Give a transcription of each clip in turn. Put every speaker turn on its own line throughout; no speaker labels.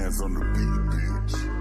hands on the beat, bitch.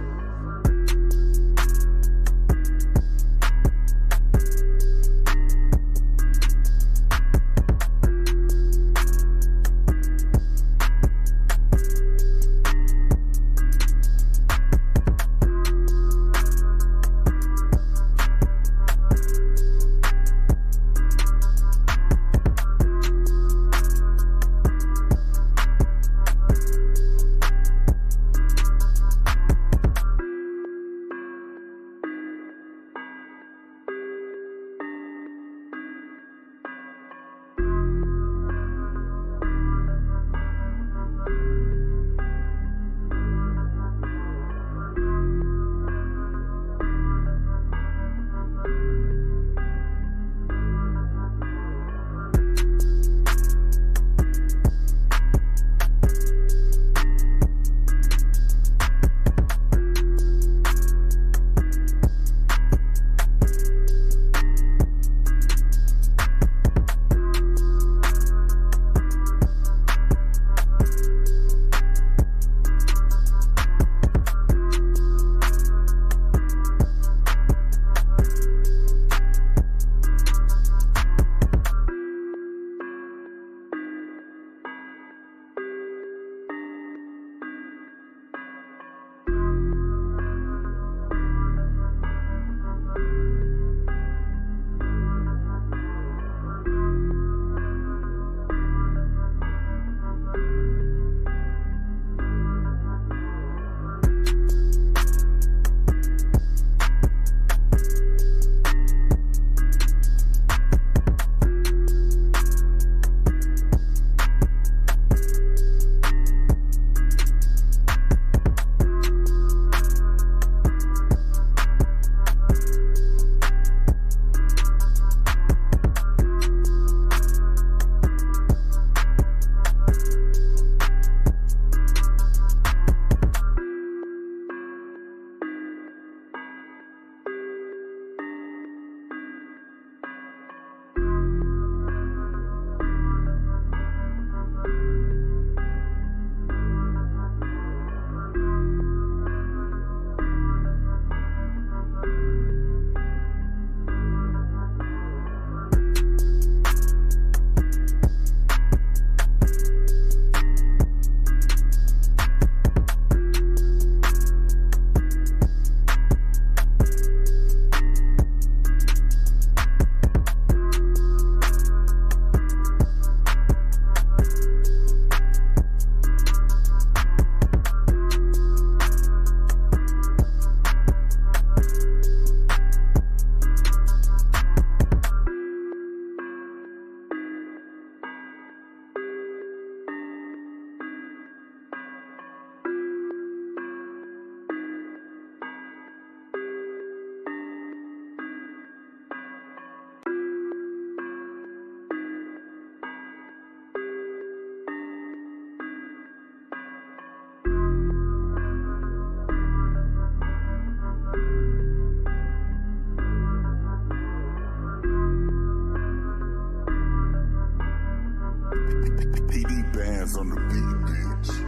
bands on the beat, bitch.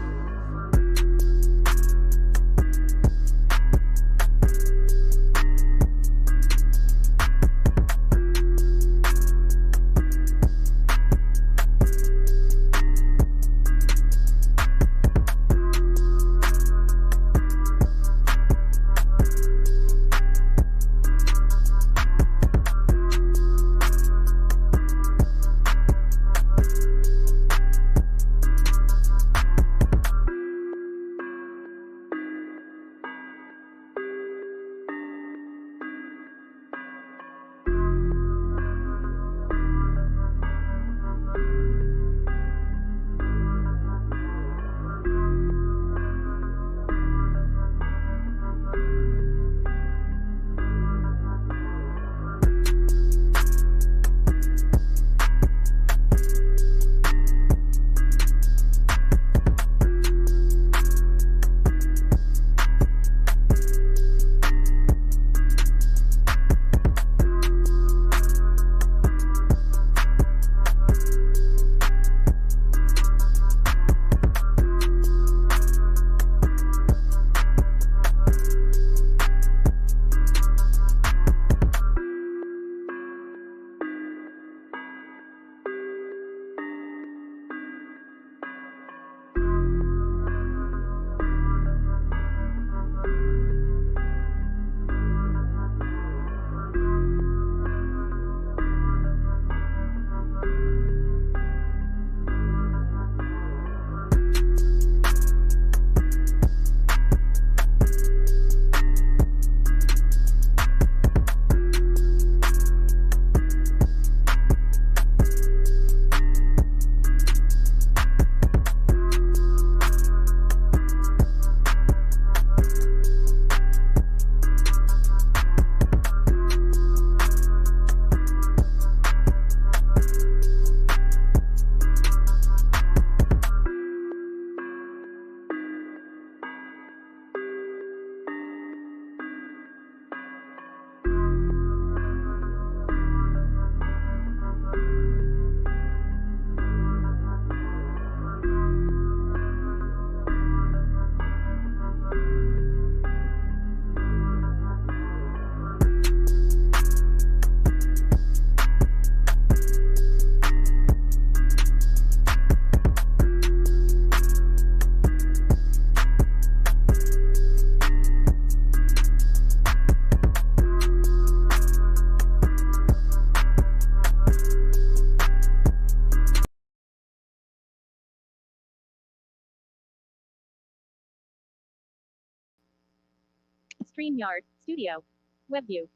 StreamYard, Studio, WebView.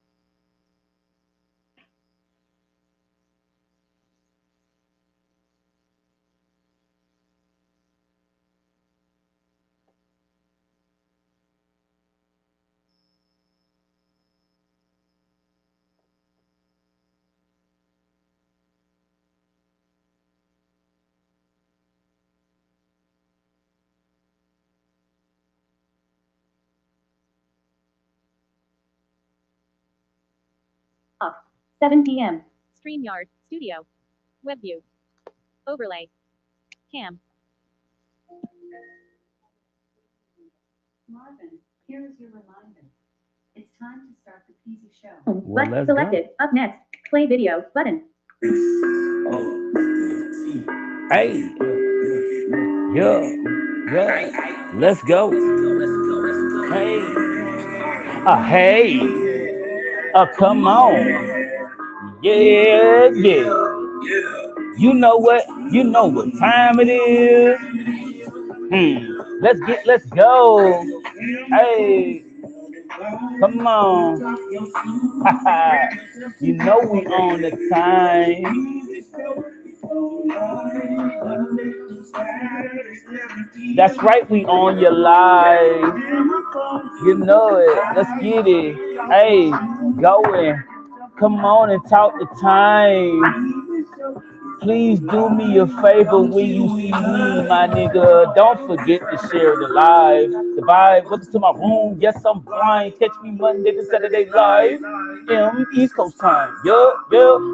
Off. 7 p.m. StreamYard, Studio, WebView. Overlay. Cam.
Marvin, here is your reminder. It's time to start the Peasy Show.
Well, let's selected. Go. Up next, play video button.
Hey, yeah, let's go. Hey, hey, come on. Yeah. You know what time it is. Let's go. Hey, come on. You know we on the time. That's right, we on your live. You know it. Let's get it. Hey, going. Come on and talk the time. Please do me a favor when you see me, my nigga. Don't forget to share the live. The vibe. Welcome to my room. Yes, I'm blind. Catch me Monday to Saturday live. East Coast time. Yeah.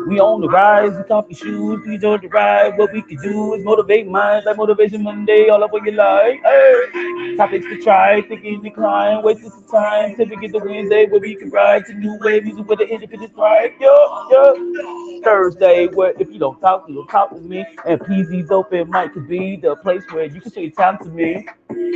We on the rise. We coffee shoes. We enjoy the ride. What we can do is motivate minds like Motivation Monday. All up on your life. Hey. Topics to try. Thinking decline. Wasting some time. Till we get the Wednesday where we can ride to new wave music with the independent pride. Yo. Thursday, where if you don't talk, you don't talk to me. And PZ's open mic could be the place where you can show your talent to me.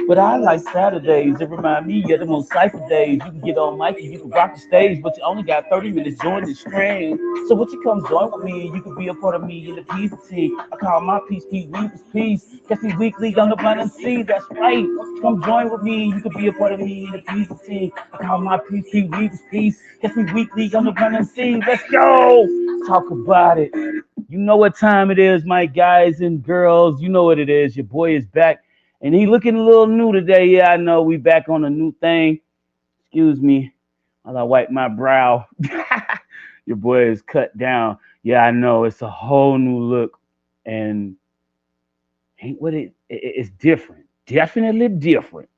But I like Saturdays. It remind me of the most cypher days. You can get on mic and you can rock the stage, but you only got 30 minutes. Join the stream. So would you come join with me? You can be a part of me in the peace team. I call my peace, Pete Weeps Peace. Catch me weekly on the Blind MC. That's right. Come join with me. You can be a part of me in the peace team. I call my peace, Pete Weeps Peace. Catch me weekly on the Blind MC. Let's go. Talk about it. You know what time it is, my guys and girls. You know what it is. Your boy is back. And he looking a little new today. Yeah, I know we back on a new thing. Excuse me while I wipe my brow. Your boy is cut down. Yeah, I know. It's a whole new look. And ain't what it's different. Definitely different.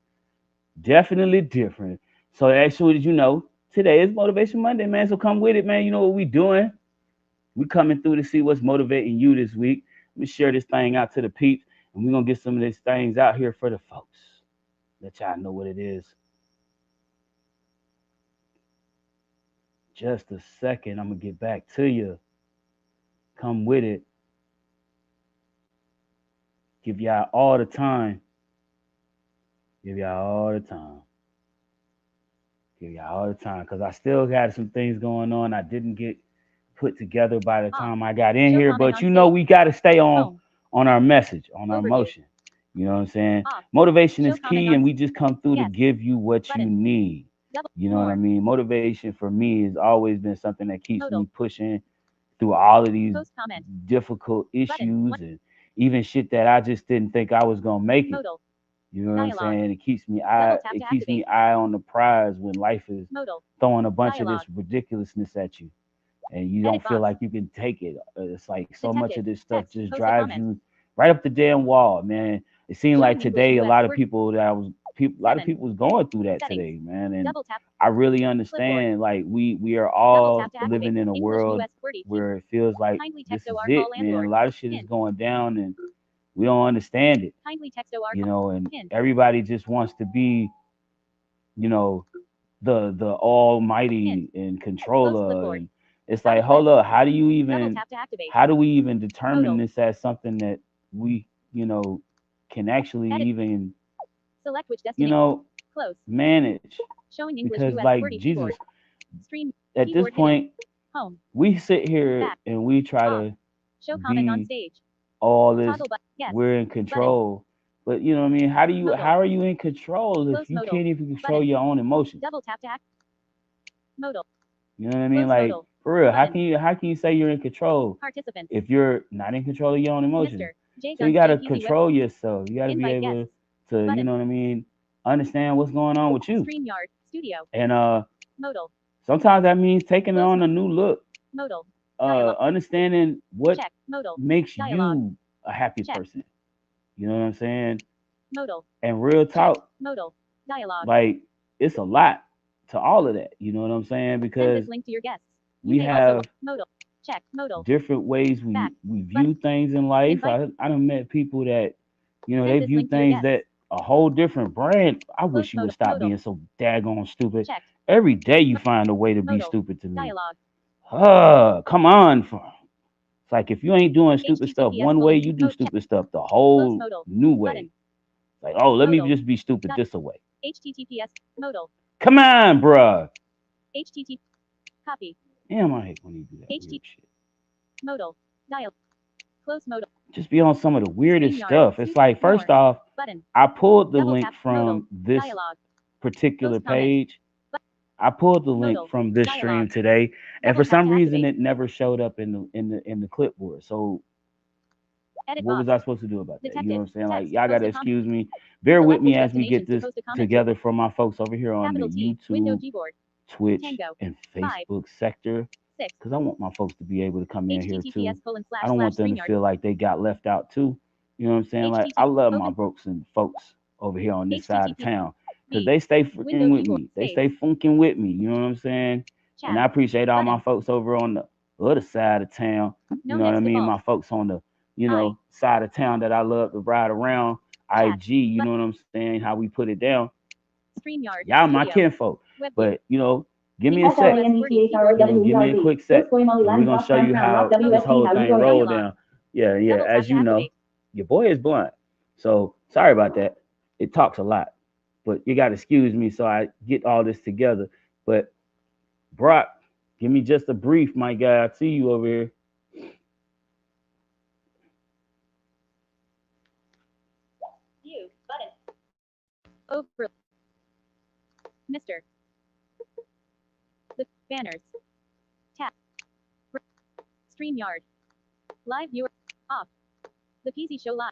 Definitely different. So actually, you know, today is Motivation Monday, man. So come with it, man. You know what we doing. We coming through to see what's motivating you this week. Let me share this thing out to the peeps. And we're going to get some of these things out here for the folks. Let y'all know what it is. Just a second. I'm going to get back to you. Come with it. Give y'all all the time. Give y'all all the time. Give y'all all the time. Because I still got some things going on I didn't get put together by the time I got in here. But you know we got to stay on our message, on our motion. You know what I'm saying? Motivation is key, and we just come through to give you what you need. You know what I mean? Motivation for me has always been something that keeps me pushing through all of these difficult issues and even shit that I just didn't think I was gonna make it. You know what I'm saying? It keeps me eye on the prize when life is throwing a bunch of this ridiculousness at you. And you don't feel like you can take it. It's like so much of this stuff just drives you right up the damn wall, man. It seemed like today a lot of people was going through that today, man. And I really understand. Like we are all living in a world where it feels like this is it, man. A lot of shit is going down, and we don't understand it. You know, and everybody just wants to be, you know, the almighty and controller. And it's like, hold up, how do we even determine this as something that we, you know, can actually even, you know, manage? Because like Jesus, at this point, we sit here and we try to be all this, we're in control. But you know what I mean? How are you in control if you can't even control your own emotions? You know what I mean? Like, for real, how can you say you're in control if you're not in control of your own emotions? So you gotta control yourself. You gotta be able to, you know what I mean, understand what's going on with you. And sometimes that means taking on a new look. Understanding what makes you a happy person. You know what I'm saying? And real talk. Like, it's a lot to all of that. You know what I'm saying? Because we have different ways we view things in life. I done met people that, you know, they view things that a whole different brand. I wish you would stop being so daggone stupid. Every day you find a way to be stupid to me. Come on. It's like if you ain't doing stupid stuff one way, you do stupid stuff the whole new way. Like, oh, let me just be stupid this way. Come on, bruh. Damn, I hate when you do that weird shit. Just be on some of the weirdest stuff. It's like, first off, I pulled the link from this particular page. I pulled the link from this stream today, and for some reason it never showed up in the clipboard. So what was I supposed to do about that? You know what I'm saying? Like, y'all gotta excuse me. Bear with me as we get this together for my folks over here on the YouTube, Twitch, and Facebook sector.
6.
because I want my folks to be able to come in here too.
https://
I don't want them to
StreamYard.
feel like they got left out too. You know what I'm saying? Like I love my folks and folks over here on this side of town because they stay freaking with me. They stay funking with me. You know what I'm saying? And I appreciate all my folks over on the other side of town. You know what I mean? My folks on the side of town that I love to ride around. IG, you know what I'm saying? How we put it down.
StreamYard.
Y'all my kinfolk. But you know, give me a sec. Give me a quick sec. And we're gonna show you how this whole thing roll down. Yeah. As you know, your boy is blind. So sorry about that. It talks a lot. But you gotta excuse me so I get all this together. But Brock, give me just a brief, my guy. I see you over here.
View button. Over. Mr. The banners. Tap. StreamYard. Live viewer. Off. The PZ Show live.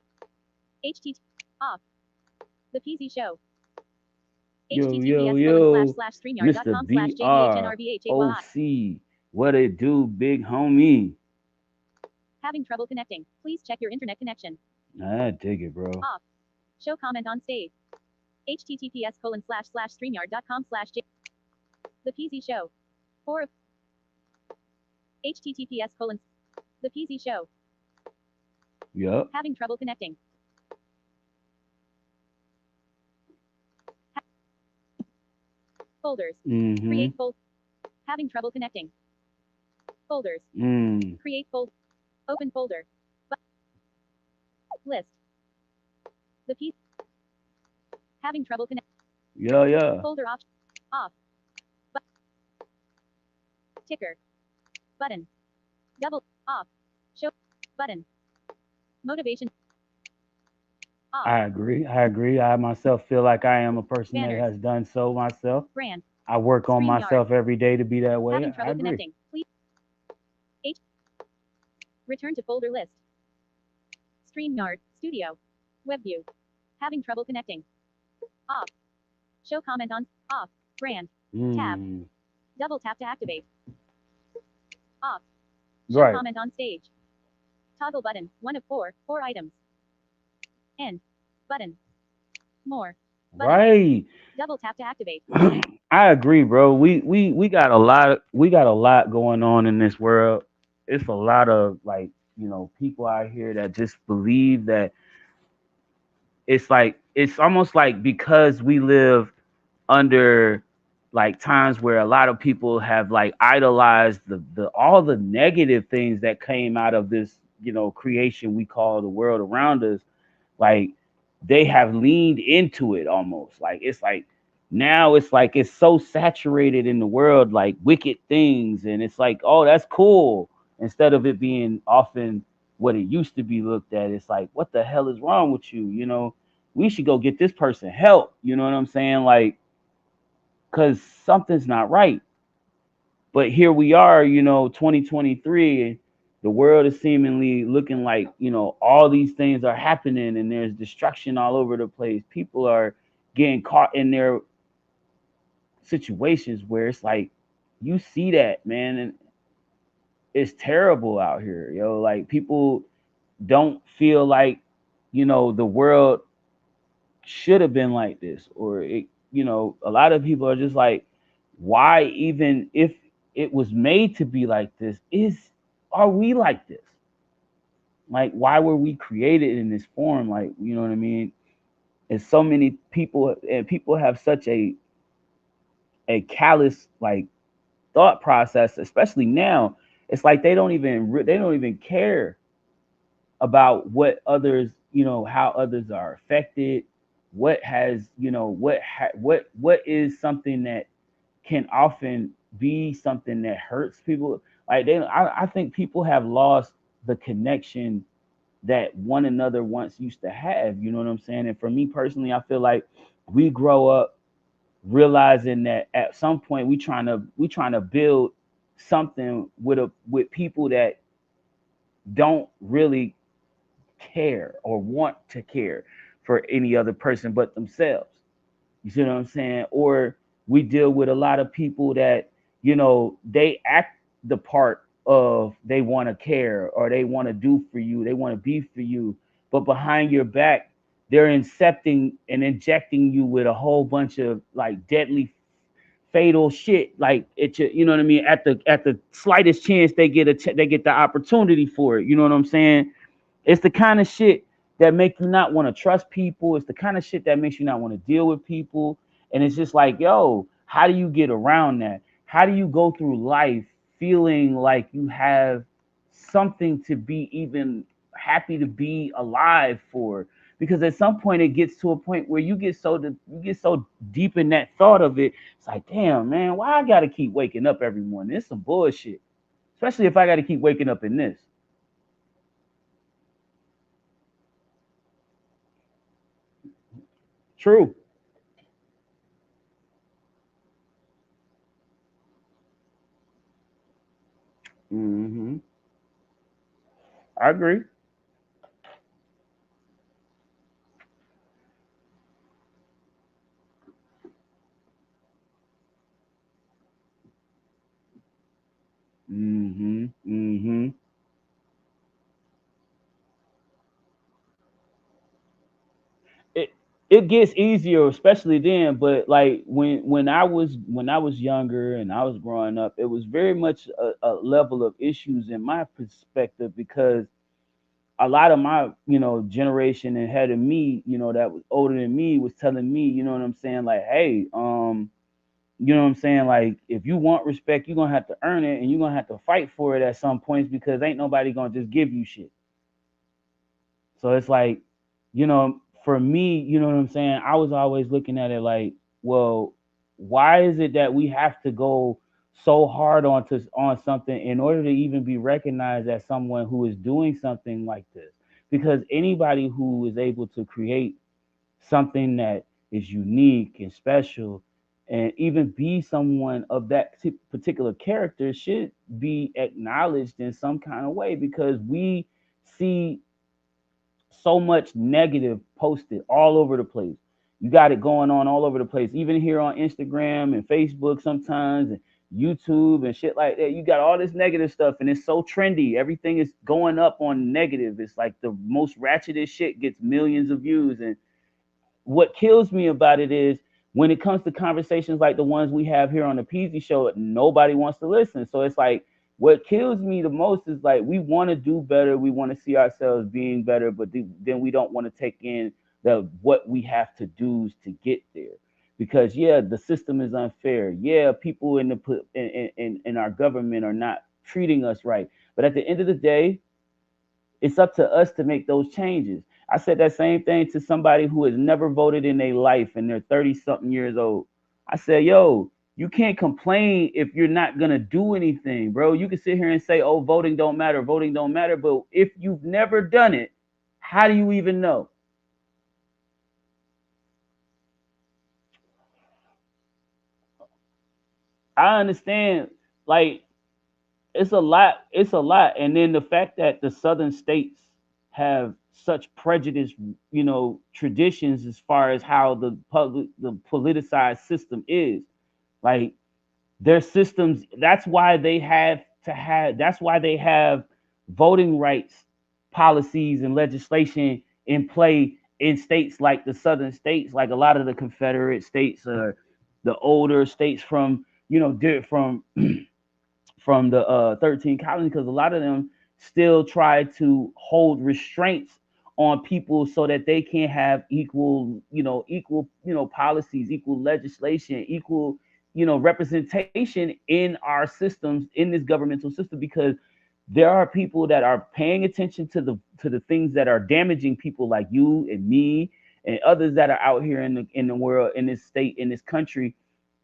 HTTP. Off. The PZ Show.
Yo, Mr. BROC. What it do, big homie?
Having trouble connecting. Please check your internet connection.
I dig it, bro.
Off. Show comment on stage. https://streamyard.com/j. The PZ Show. Or https:// The PZ Show.
Yup.
Having trouble connecting. Folders.
Mm-hmm.
Create fold. Having trouble connecting. Folders. Create fold. Open folder. List. The piece. Having trouble connect.
Yeah.
Folder off. Off. Ticker. Button. Double. Off. Show. Button. Motivation. Off.
I agree. I myself feel like I am a person
Banners.
that has done so myself.
Brand.
I work on
StreamYard.
myself every day to be that way.
Having
I
trouble
agree.
connecting. Please. Return to folder list. StreamYard. Studio. WebView. Having trouble connecting. Off. Show comment on. Off. Brand. Tab. Double tap to activate. Off. Show
Right.
comment on stage. Toggle button. 1 of 4. 4 items. End. Button. More. Button.
Right.
Double tap to activate.
I agree, bro. We got a lot going on in this world. It's a lot of people out here that just believe that it's almost like because we live under times where a lot of people have idolized the all the negative things that came out of this creation we call the world around us. They have leaned into it almost. Now it's so saturated in the world, wicked things, and it's oh, that's cool, instead of it being often what it used to be looked at. It's what the hell is wrong with you? We should go get this person help. You know what I'm saying? Because something's not right. But here we are, 2023, and the world is seemingly looking like, all these things are happening and there's destruction all over the place. People are getting caught in their situations where it's you see that, man, and it's terrible out here, people don't feel the world should have been like this, or a lot of people are just why, even if it was made to be like this, are we like this? Why were we created in this form? You know what I mean? And so many people, and people have such a callous thought process, especially now. It's they don't even care about what others, how others are affected, what has, what is something that can often be something that hurts people. I think people have lost the connection that one another once used to have. You know what I'm saying? And for me personally, I feel like we grow up realizing that at some point we trying to build something with people that don't really care or want to care for any other person but themselves. You see what I'm saying? Or we deal with a lot of people that they act the part of they want to care or they want to do for you, they want to be for you, but behind your back they're incepting and injecting you with a whole bunch of like deadly fatal shit. Like you know what I mean, at the slightest chance they get they get the opportunity for it, you know what I'm saying? It's the kind of shit that make you not want to trust people. It's the kind of shit that makes you not want to deal with people. And it's just like, yo, how do you get around that? How do you go through life feeling like you have something to be even happy to be alive for? Because at some point it gets to a point where you get so deep in that thought of it. It's like, damn, man, why I gotta keep waking up every morning? It's some bullshit. Especially if I gotta keep waking up in this. True. Hmm. I agree. Hmm. Hmm. It it gets easier, especially then. But like when I was younger and I was growing up, it was very much a level of issues in my perspective because a lot of my generation ahead of me, that was older than me, was telling me, you know what I'm saying, like, hey, you know what I'm saying? Like, if you want respect, you're gonna have to earn it and you're gonna have to fight for it at some points because ain't nobody gonna just give you shit. So it's like, for me, you know what I'm saying? I was always looking at it like, well, why is it that we have to go so hard on something in order to even be recognized as someone who is doing something like this? Because anybody who is able to create something that is unique and special and even be someone of that particular character should be acknowledged in some kind of way because we see so much negative posted all over the place. You got it going on all over the place, even here on Instagram and Facebook sometimes, and YouTube and shit like that. You got all this negative stuff, and it's so trendy. Everything is going up on negative. It's like the most ratchetest shit gets millions of views, and what kills me about it is when it comes to conversations like the ones we have here on the Peasy show, nobody wants to listen. So it's like what kills me the most is like we want to do better, we want to see ourselves being better, but then we don't want to take in the what we have to do to get there. Because yeah, the system is unfair. Yeah, people in in our government are not treating us right. But at the end of the day, it's up to us to make those changes. I said that same thing to somebody who has never voted in their life and they're 30 something years old. I said, yo, you can't complain if you're not going to do anything, bro. You can sit here and say, oh, voting don't matter. But if you've never done it, how do you even know? I understand, like, it's a lot. It's a lot. And then the fact that the southern states have such prejudice, traditions as far as how the politicized system is. Like their systems, that's why they have voting rights policies and legislation in play in states like the southern states, like a lot of the Confederate states or the older states from, from the 13 colonies, because a lot of them still try to hold restraints on people so that they can have equal policies, equal legislation, equal representation in our systems, in this governmental system, because there are people that are paying attention to the things that are damaging people like you and me and others that are out here in the world, in this state, in this country,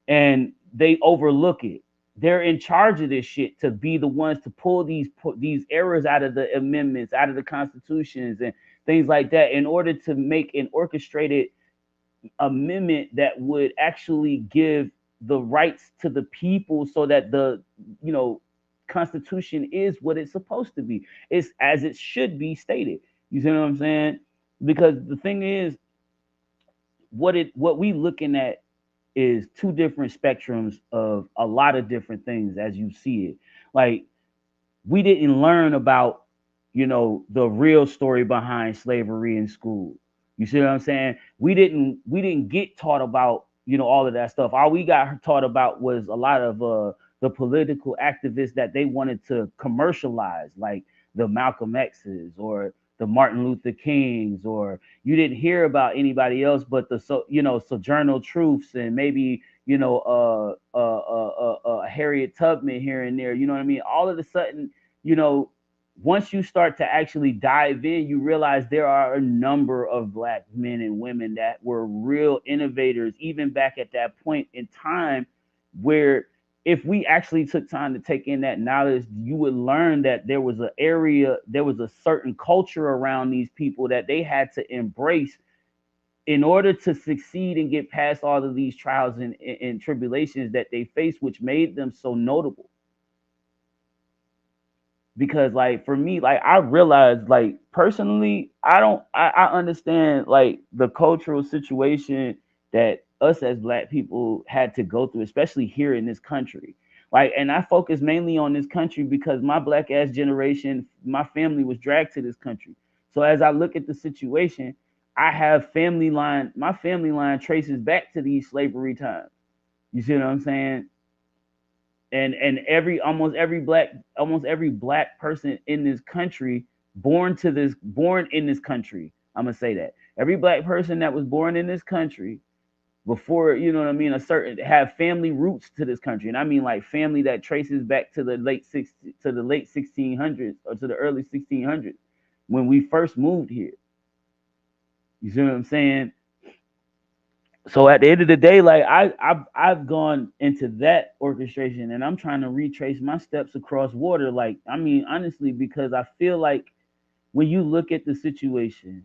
and they overlook it. They're in charge of this shit to be the ones to pull these errors out of the amendments, out of the constitutions, and things like that, in order to make an orchestrated amendment that would actually give the rights to the people, so that the you know constitution is what it's supposed to be. It's as it should be stated. You see what I'm saying? Because the thing is, what we looking at is two different spectrums of a lot of different things as you see it. Like we didn't learn about, the real story behind slavery in school. You see what I'm saying? We didn't get taught about, all of that stuff. All we got taught about was a lot of the political activists that they wanted to commercialize, like the Malcolm X's or the Martin Luther Kings, or you didn't hear about anybody else but the Sojourner Truths and maybe Harriet Tubman here and there. You know what I mean? All of a sudden, you know, once you start to actually dive in, you realize there are a number of black men and women that were real innovators, even back at that point in time, where if we actually took time to take in that knowledge, you would learn that there was a certain culture around these people that they had to embrace in order to succeed and get past all of these trials and tribulations that they faced, which made them so notable. Because like for me, like I realized, like personally, I understand like the cultural situation that us as black people had to go through, especially here in this country. Like, and I focus mainly on this country because my black ass generation, my family was dragged to this country. So as I look at the situation, I have my family line traces back to these slavery times. You see what I'm saying? And almost every black person in this country, born in this country, I'm gonna say that every black person that was born in this country before, you know what I mean, a certain have family roots to this country. And I mean like family that traces back to the late 1600s or to the early 1600s when we first moved here. You see what I'm saying? So at the end of the day, like I've gone into that orchestration and I'm trying to retrace my steps across water. Like, I mean, honestly, because I feel like when you look at the situation,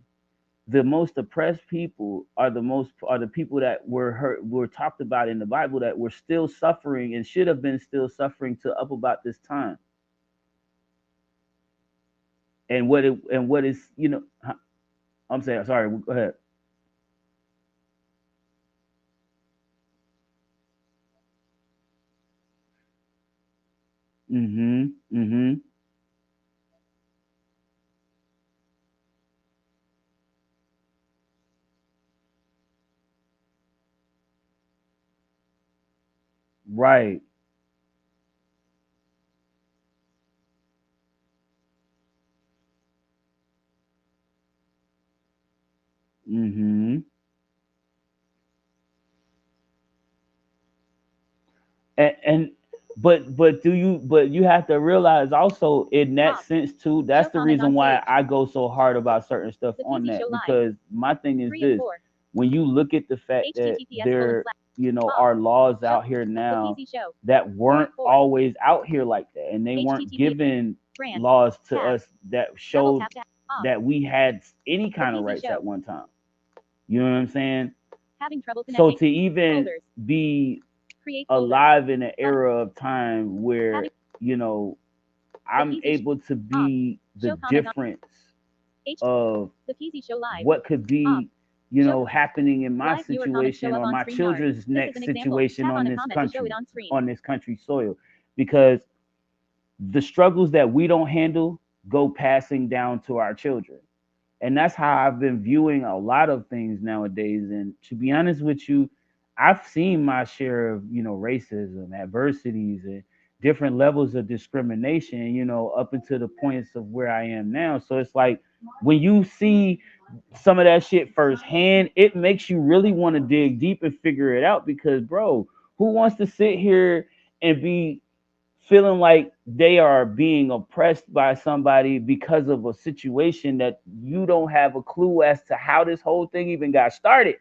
the most oppressed people are the people that were talked about in the Bible that were still suffering and should have been still suffering to up about this time. And what is, I'm saying, sorry, go ahead. Mm-hmm. Mm-hmm. Right. Mm-hmm. And but you have to realize also in that sense too, that's the reason why I go so hard about certain stuff on that, because my thing is this: when you look at the fact that there, are laws out here now that weren't always out here like that, and they weren't given laws to us that showed that we had any kind of rights at one time. You know what I'm saying? So to even be alive in an era of time where, you know, I'm able to be the difference of what could be, happening in my situation or my children's next situation on this country soil, because the struggles that we don't handle go passing down to our children. And that's how I've been viewing a lot of things nowadays. And to be honest with you, I've seen my share of, racism, adversities, and different levels of discrimination, up into the points of where I am now. So it's like when you see some of that shit firsthand, it makes you really want to dig deep and figure it out, because bro, who wants to sit here and be feeling like they are being oppressed by somebody because of a situation that you don't have a clue as to how this whole thing even got started?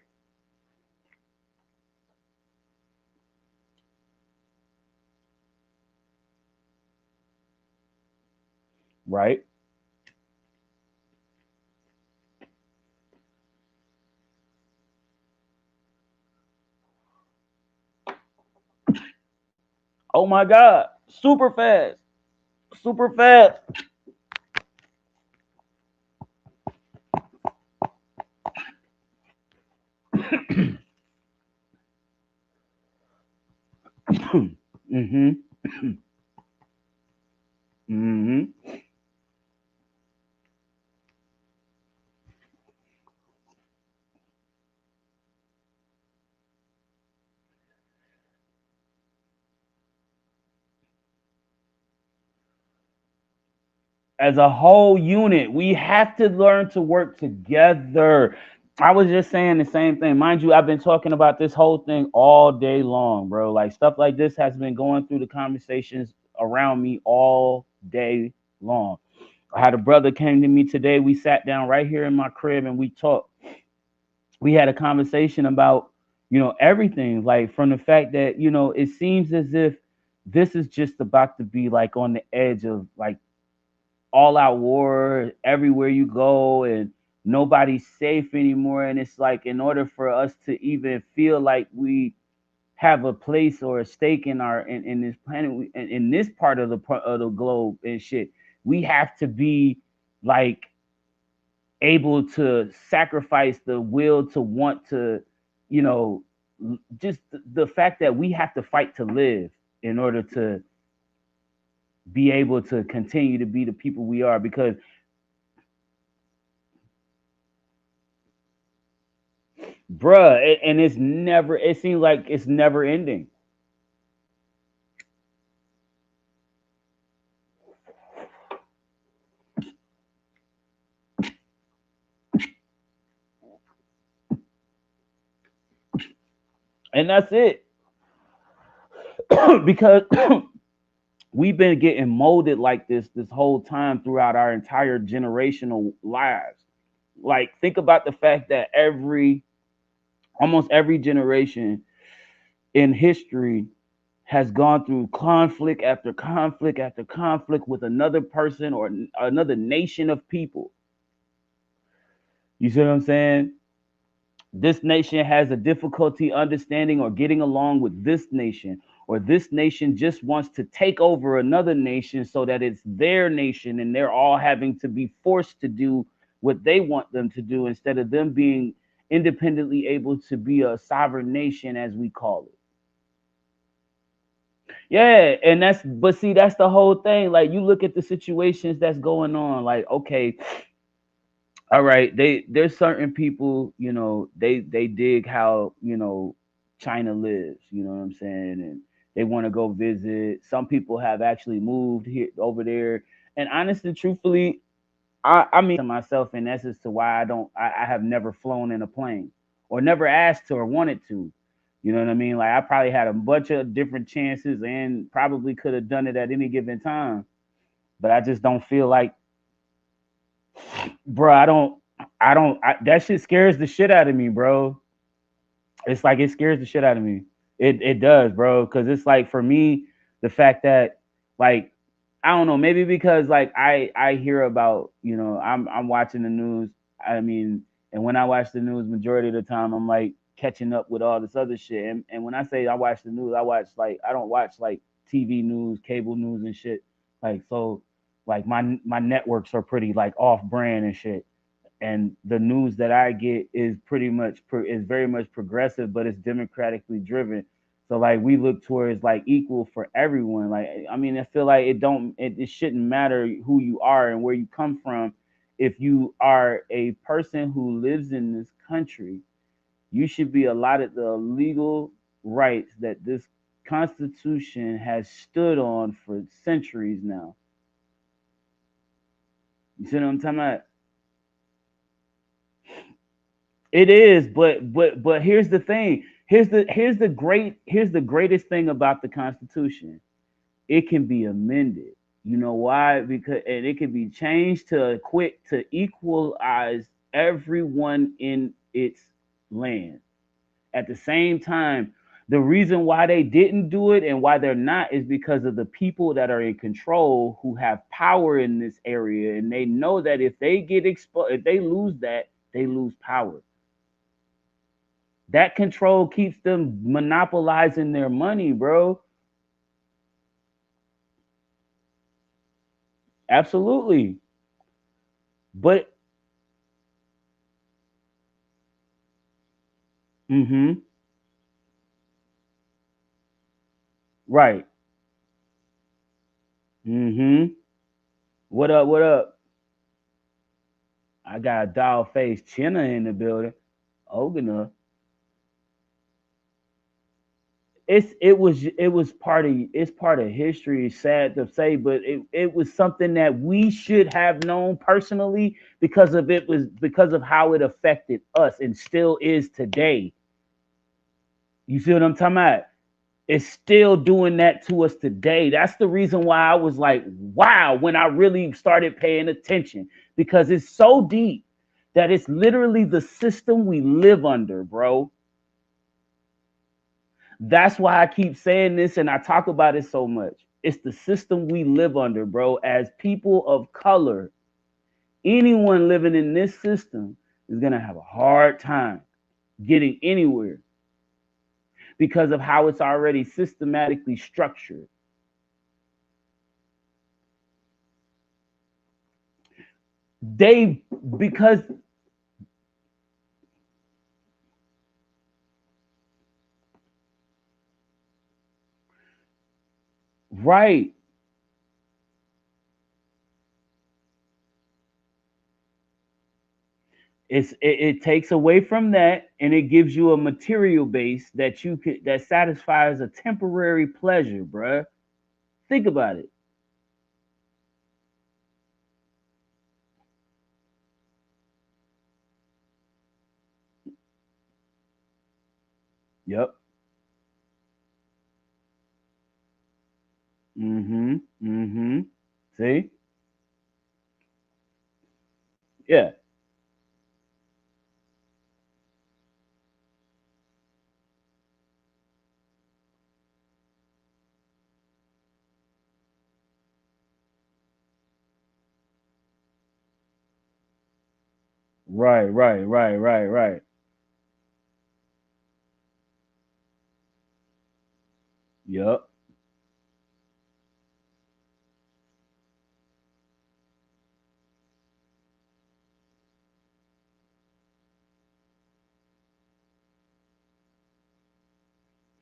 Right. Oh my god, super fast, super fast. Mm-hmm. Hmm. As a whole unit, we have to learn to work together. I was just saying the same thing. Mind you, I've been talking about this whole thing all day long, bro. Like stuff like this has been going through the conversations around me all day long. I had a brother came to me today. We sat down right here in my crib and we talked. We had a conversation about, everything, like from the fact that, it seems as if this is just about to be like on the edge of like all out war everywhere you go, and nobody's safe anymore. And it's like, in order for us to even feel like we have a place or a stake in our in this planet, in this part of the globe and shit, we have to be like able to sacrifice the will to want to, you know just the fact that we have to fight to live in order to be able to continue to be the people we are. Because bruh, and it's never, it seems like it's never ending. And that's it. Because we've been getting molded like this whole time throughout our entire generational lives. Like, think about the fact that almost every generation in history has gone through conflict after conflict after conflict with another person or another nation of people. You see what I'm saying? This nation has a difficulty understanding or getting along with this nation, or this nation just wants to take over another nation so that it's their nation, and they're all having to be forced to do what they want them to do instead of them being independently able to be a sovereign nation, as we call it. Yeah, and but see, that's the whole thing. Like, you look at the situations that's going on, like, okay, all right, there's certain people, they dig how, China lives, you know what I'm saying, and they want to go visit. Some people have actually moved here over there, and honestly, truthfully, I mean to myself in essence to why I have never flown in a plane, or never asked to or wanted to. You know what I mean? Like, I probably had a bunch of different chances and probably could have done it at any given time, but I just don't feel like, bro. That shit scares the shit out of me, bro. It's like, it scares the shit out of me. It does, bro. Because it's like, for me, the fact that, like, I don't know, maybe because like I hear about, I'm watching the news. I mean, and when I watch the news, majority of the time I'm like catching up with all this other shit. And when I say I watch the news, I don't watch like TV news, cable news and shit. Like, so, like, my networks are pretty like off brand and shit, and the news that I get is is very much progressive, but it's democratically driven. So, like, we look towards like equal for everyone. Like, I mean, I feel like it shouldn't matter who you are and where you come from. If you are a person who lives in this country, you should be allotted the legal rights that this Constitution has stood on for centuries now. You see what I'm talking about? It is, but here's the thing. Here's the greatest thing about the Constitution. It can be amended. You know why? Because, and it can be changed to equalize everyone in its land. At the same time, the reason why they didn't do it and why they're not is because of the people that are in control, who have power in this area, and they know that if they get exposed, if they lose that, they lose power. That control keeps them monopolizing their money, bro. Absolutely. But mm-hmm. Right. Mm-hmm. What up? What up? I got a doll face Chinna in the building. Ogana. It was part of history. It's sad to say, but it was something that we should have known personally because of how it affected us and still is today. You see what I'm talking about? It's still doing that to us today. That's the reason why I was like, wow, when I really started paying attention, because it's so deep that it's literally the system we live under, bro. That's why I keep saying this and I talk about it so much. It's the system we live under, bro. As people of color, anyone living in this system is going to have a hard time getting anywhere because of how it's already systematically structured. They, because, right. It takes away from that and it gives you a material base that satisfies a temporary pleasure, bruh. Think about it. Yep. Mm-hmm. Mm-hmm. See? Yeah. Right, right, right, right, right. Yep.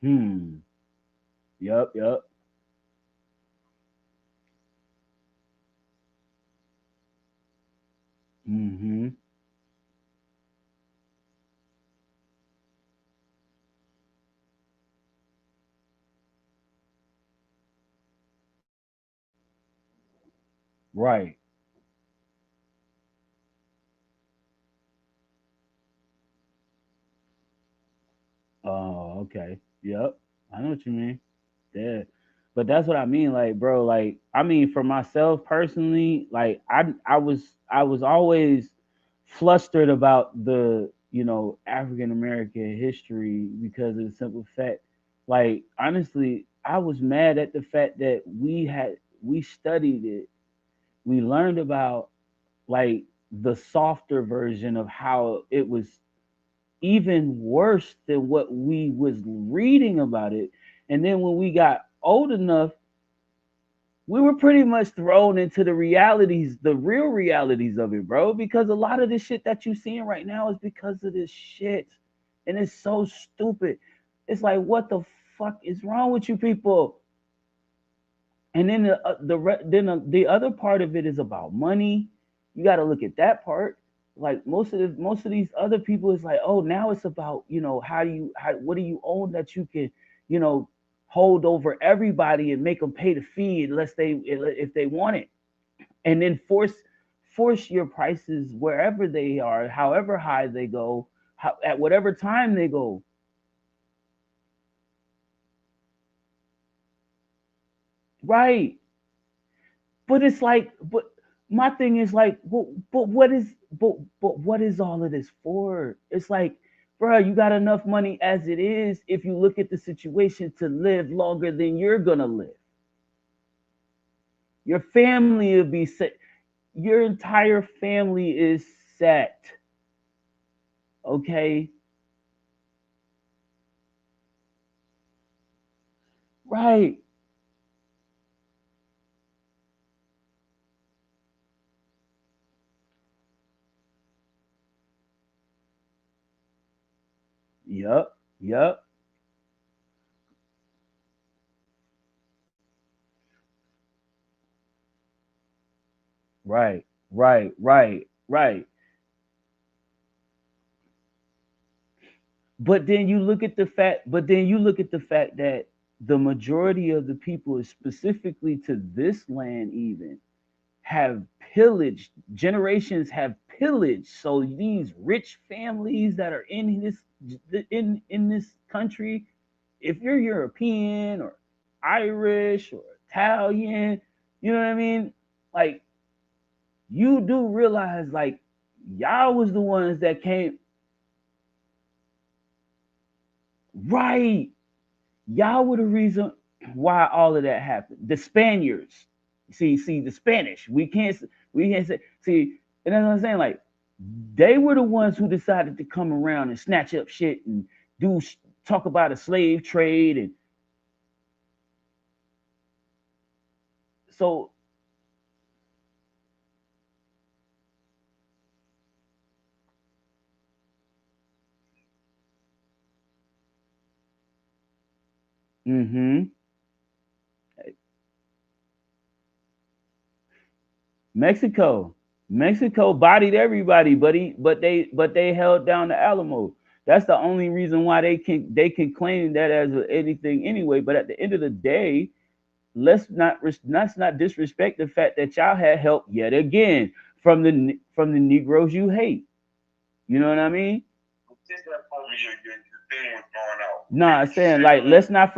Hmm. Yep, yep. Mm-hmm. Right. Oh, okay. Yep. I know what you mean. Yeah. But that's what I mean, like, bro, like, I mean, for myself personally, like, I was always flustered about the, African American history because of the simple fact, like, honestly, I was mad at the fact that we studied it, we learned about, like, the softer version of how it was even worse than what we was reading about it. And then when we got old enough, we were pretty much thrown into the realities, the real realities of it, bro. Because a lot of this shit that you seeing right now is because of this shit, and it's so stupid. It's like, what the fuck is wrong with you people? And then the other part of it is about money. You got to look at that part. Like most of these other people is like, oh, now it's about, what do you own that you can, you know hold over everybody and make them pay the fee unless they if they want it, and then force your prices wherever they are, however high they go, at whatever time they go. Right. But it's like, but my thing is like, but what is all of this for? It's like, bro, you got enough money as it is. If you look at the situation, to live longer than you're gonna live, your family will be set. Your entire family is set. Okay, right? Yup, yup. Right, right, right, right. But then you look at the fact that the majority of the people, specifically to this land, even have pillaged. Generations have pillaged. So these rich families that are in this country, if you're European or Irish or Italian, you know what I mean? Like, you do realize, like, y'all was the ones that came. Right. Y'all were the reason why all of that happened. The Spaniards, see the Spanish. We can't say, see, and that's what I'm saying. Like, they were the ones who decided to come around and snatch up shit and do talk about a slave trade, and so. Mm-hmm. Mexico. Mexico bodied everybody, but they held down the Alamo. That's the only reason why they can claim that as anything anyway. But at the end of the day, let's not disrespect the fact that y'all had help yet again from the Negroes you hate. You know what I mean?
Take that from me. Your thing was going out.
Nah, I'm saying, like, let's not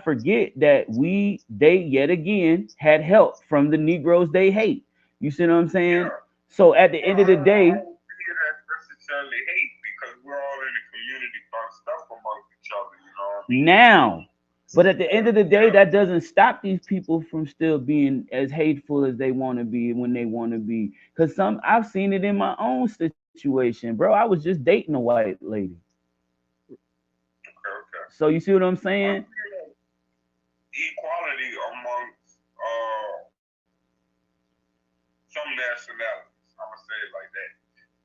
forget that they yet again had help from the Negroes they hate. You see what I'm saying?
Yeah.
So at the
Well,
end of the
I
day,
don't feel that necessarily hate because we're all in the community bunched up amongst each other. You know what I mean?
now, but at the end of the day,
Yeah.
that doesn't stop these people from still being as hateful as they want to be when they want to be. Because I've seen it in my own situation, bro. I was just dating a white lady.
Okay. Okay.
So you see what I'm
I
saying?
feel that equality amongst some nationalities. I'm gonna say it like that.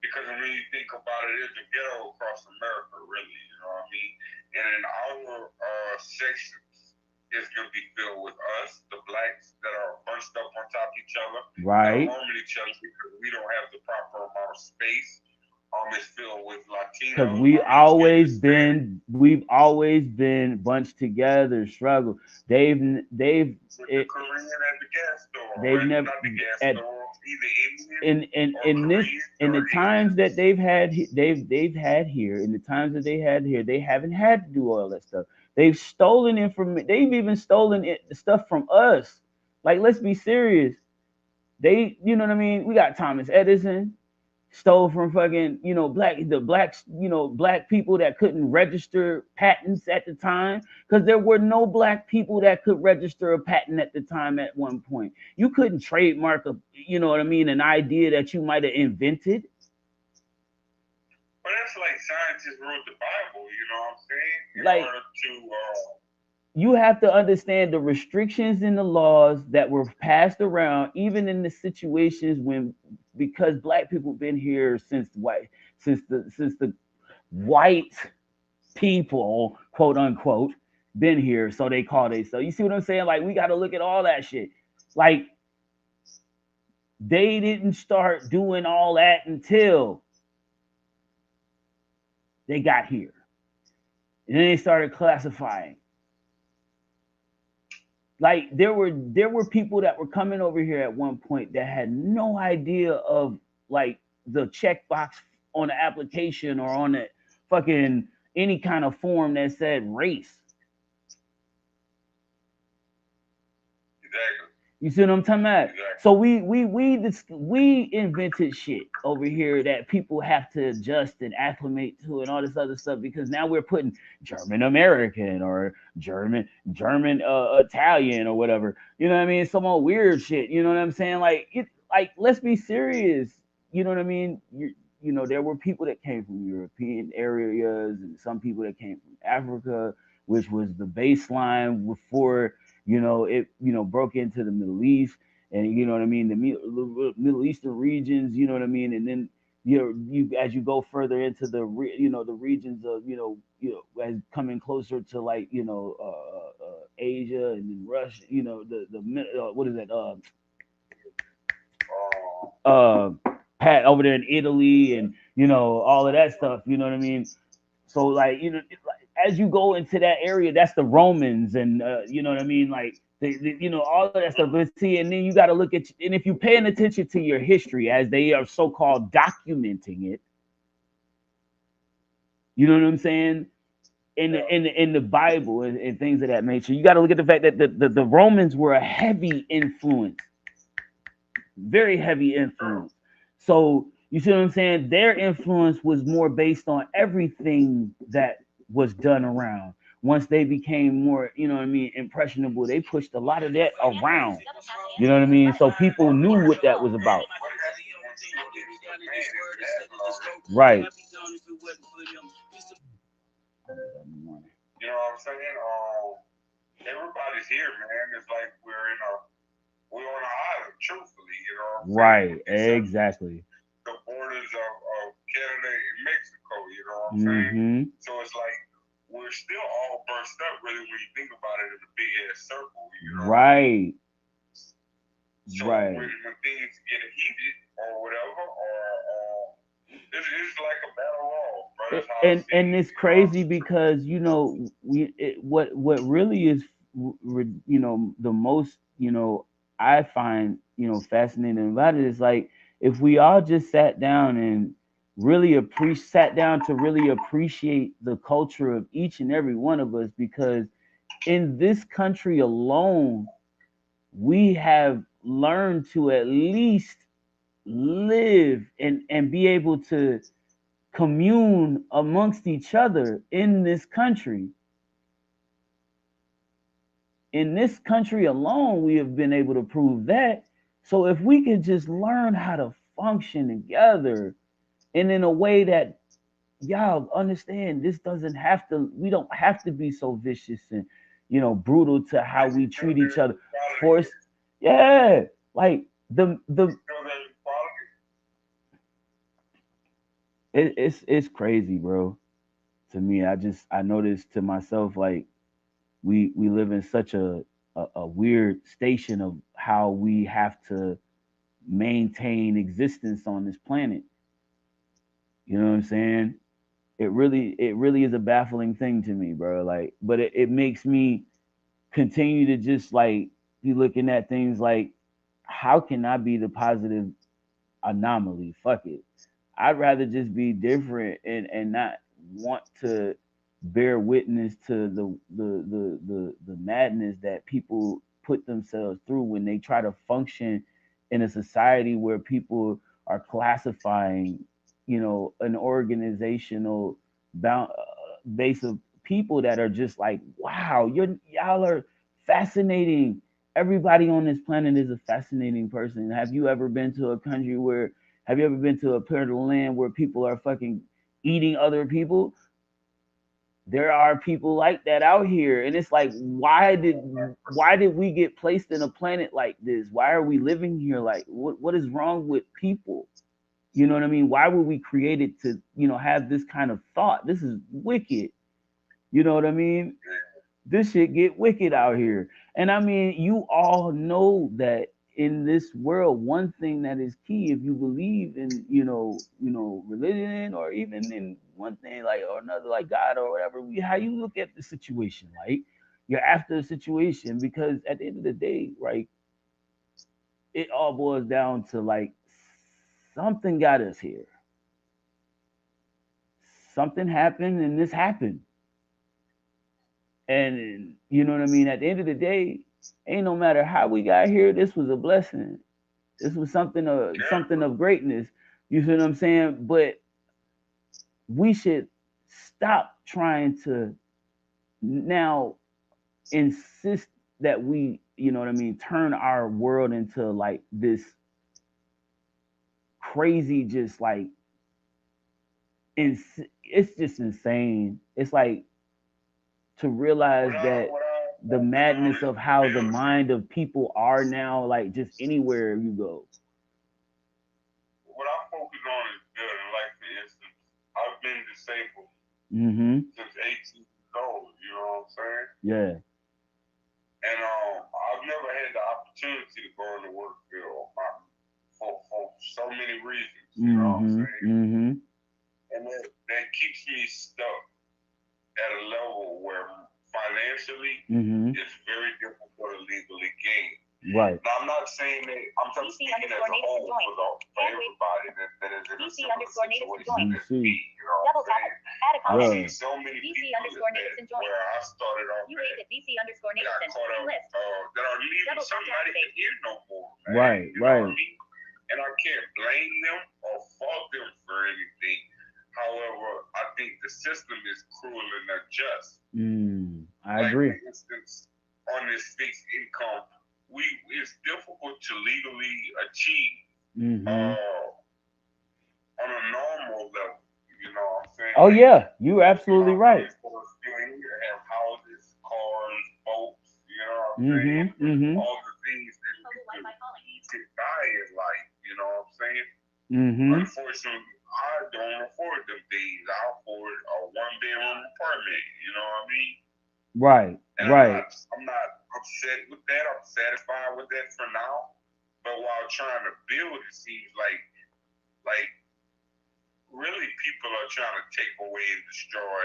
Because when you think about it, there's a ghetto across America, really, you know what I mean? And in our sections, it's gonna be filled with us, the blacks that are bunched up on top of each other, that
Right.
harming each other because we don't have the proper amount of space. It's filled with
Because
Latinos. Hispanic,
we've always been bunched together, struggle. They've
with the
it,
Korean at the gas store, or
they've never
not the gas
at
store, either Indian or
in this
Korean
in
or
the times
Asian.
that they've had here, in the times that they had here, they haven't had to do all that stuff. They've stolen information. They've even stolen stuff from us. Like, let's be serious. You know what I mean? We got Thomas Edison stole from fucking, black people that couldn't register patents at the time, because there were no black people that could register a patent at the time. At one point, you couldn't trademark an idea that you might have invented.
But that's like scientists wrote the Bible, you know what I'm saying? In
Like,
order to,
you have to understand the restrictions in the laws that were passed around, even in the situations when, because black people been here since the white people, quote unquote, been here, so they call they. So you see what I'm saying? Like, we got to look at all that shit. Like, they didn't start doing all that until they got here, and then they started classifying. Like, there were people that were coming over here at one point that had no idea of, like, the checkbox on the application or on the fucking any kind of form that said race.
exactly,
You see what I'm talking about?
exactly.
So we invented shit over here that people have to adjust and acclimate to and all this other stuff, because now we're putting German American or German Italian or whatever. You know what I mean? Some old weird shit. You know what I'm saying? Like, let's be serious. You know what I mean? There were people that came from European areas and some people that came from Africa, which was the baseline before it broke into the Middle East, and you know what I mean, the Middle Eastern regions, you know what I mean, and then you as you go further into the regions of as coming closer to, like, Asia, and then Russia, what is that, Pat over there in Italy, and all of that stuff. You know what I mean? So like as you go into that area, that's the Romans, and you know what I mean, like all of that stuff. But see, and then you got to look at, and if you're paying attention to your history as they are so-called documenting it, you know what I'm saying, in the Bible and things of that nature, you got to look at the fact that the Romans were a heavy influence, very heavy influence. So you see what I'm saying? Their influence was more based on everything that was done around. Once they became more, impressionable, they pushed a lot of that around. You know what I mean? So people knew what that was about. Right.
You know what I'm saying? Everybody's here, man. It's like we're on an island, truthfully,
Right, exactly.
The borders of Canada and Mexico, you know what I'm saying? So it's like we're still all burst up, really, when you think about it, in a big ass circle,
Right.
So
right.
When things get heated or whatever, or it's like a battle wall,
and it's crazy because what really is the most I find fascinating about it is like if we all just sat down and really appreciate the culture of each and every one of us, because in this country alone we have learned to at least live and be able to commune amongst each other in this country. In this country alone, we have been able to prove that. So if we could just learn how to function together and in a way that y'all understand, we don't have to be so vicious and brutal to how we treat each other. Force, yeah, like it's crazy, bro. To me, I noticed to myself, like we live in such a weird station of how we have to maintain existence on this planet. You know what I'm saying? It really is a baffling thing to me, bro. Like, but it makes me continue to just like be looking at things like, how can I be the positive anomaly? Fuck it. I'd rather just be different and not want to bear witness to the madness that people put themselves through when they try to function in a society where people are classifying, an organizational base of people that are just like, wow, y'all are fascinating. Everybody on this planet is a fascinating person. Have you ever been to a country where have you ever been to a part of the land where people are fucking eating other people? There are people like that out here, and it's like, why did we get placed in a planet like this? Why are we living here? Like, what is wrong with people? You know what I mean? Why were we created to have this kind of thought? This is wicked. You know what I mean? This shit get wicked out here. And I mean, you all know that in this world, one thing that is key, if you believe in, religion, or even in one thing like or another, like God or whatever, how you look at the situation, like you're after the situation, because at the end of the day, right, it all boils down to like something got us here. Something happened and this happened. And you know what I mean? At the end of the day, ain't no matter how we got here, this was a blessing. This was something of greatness. You see what I'm saying? But we should stop trying to now insist that we, turn our world into like this crazy, just like it's just insane. It's like to realize that the madness of how the mind of people are now, like just anywhere you go.
What I focus on is good. Like, for instance, I've been disabled since 18 years old. You know what I'm saying?
Yeah.
And I've never had the opportunity to go in the work field for so many reasons. You know what I'm saying?
Mm-hmm.
And that keeps me stuck at a level where financially it's very difficult to legally gain.
Right.
Now, I'm not saying that, I'm just speaking as a whole for everybody that is in a similar situation as me, you know what I'm saying? I've seen so many people where I started off at, got caught up, that are leaving, some not even here no more, man.
Right,
You know
right.
what I mean? And I can't blame them or fault them for anything. However, I think the system is cruel and unjust.
I agree.
For instance, on this fixed income, it's difficult to legally achieve on a normal level. You know what I'm saying?
Oh yeah, you're absolutely right.
People still here have houses, cars, boats. You know what I'm saying? All the things that you could buy in life. You know what I'm saying? Unfortunately, I don't afford them things. I afford a 1-bedroom apartment. You know what I mean?
Right,
and
right.
I'm not upset with that. I'm satisfied with that for now. But while trying to build, it seems like really people are trying to take away and destroy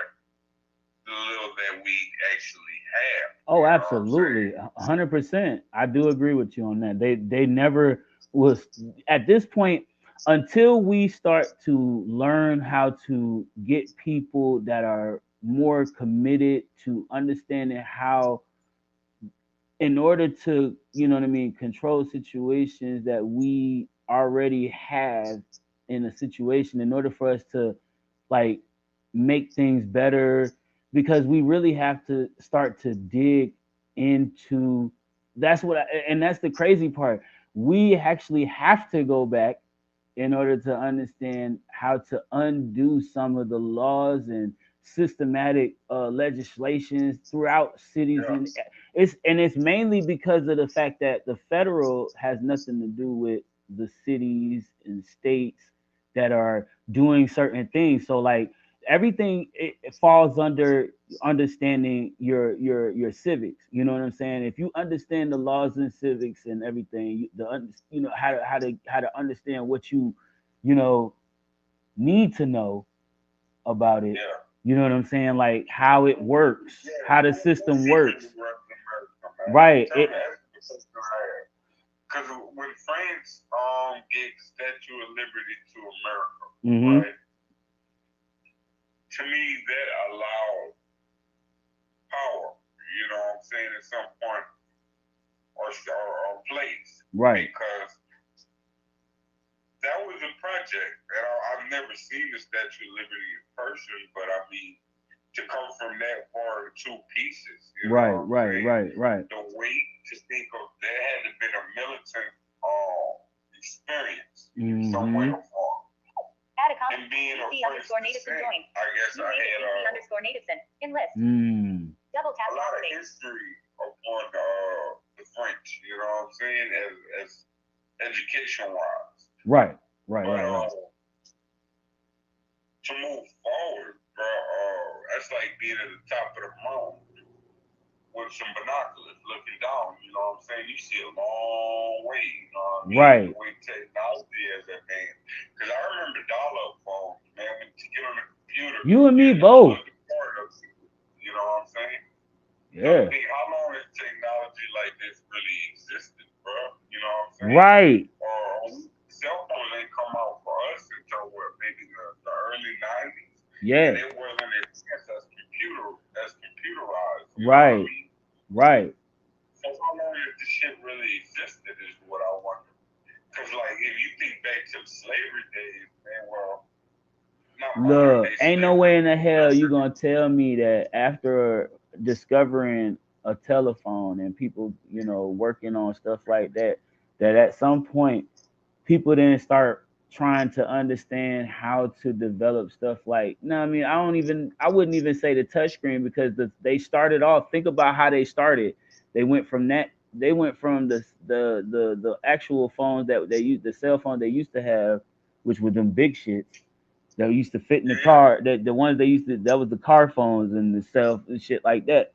the little that we actually have.
Oh, absolutely, 100%. I do agree with you on that. They never was at this point until we start to learn how to get people that are more committed to understanding how, in order to, you know what I mean, control situations that we already have in a situation, in order for us to like make things better, because we really have to start to dig into, and that's the crazy part. We actually have to go back in order to understand how to undo some of the laws and systematic legislations throughout cities. And it's mainly because of the fact that the federal has nothing to do with the cities and states that are doing certain things. So like everything, it falls under understanding your civics. You know what I'm saying? If you understand the laws and civics and everything, you know how to understand what you know need to know about it. You know what I'm saying? Like how it works, how the system works. Right.
Because when France gave the Statue of Liberty to America, right? To me, that allowed power. You know what I'm saying? At some point or place,
right?
Because that was a project, and I've never seen the Statue of Liberty in person, but I mean, to come from that far to 2 pieces, you
right,
know
right.
The weight to think of that had to been a militant experience somewhere afar. And being a first descent, I guess I had a lot of history upon the French, you know what I'm saying, as education wise.
Right.
To move forward, bro, that's like being at the top of the mountain with some binoculars looking down, you know what I'm saying? You see a long way, you know what I mean?
Right.
The way technology is advanced. Because I remember dial-up phones, man, when to get on the computer.
You and me both.
You know what I'm saying?
Yeah.
So how long has technology like this really existed, bro? You know what I'm saying?
Right.
Cell phones ain't come out for us until maybe the early 90s.
Yeah.
And it wasn't as computerized.
Right. Right.
So how long has this shit really existed is what I wonder. Because like if you think back to the slavery days, man, well,
look, ain't no way in the hell you gonna tell me that after discovering a telephone and people, you know, working on stuff like that, that at some point people didn't start trying to understand how to develop stuff like, no, I mean, I wouldn't even say the touchscreen, because they started off, think about how they started. They went from the actual phones that they used, the cell phone they used to have, which were them big shits that used to fit in the car, the ones they used to, that was the car phones and the cell and shit like that,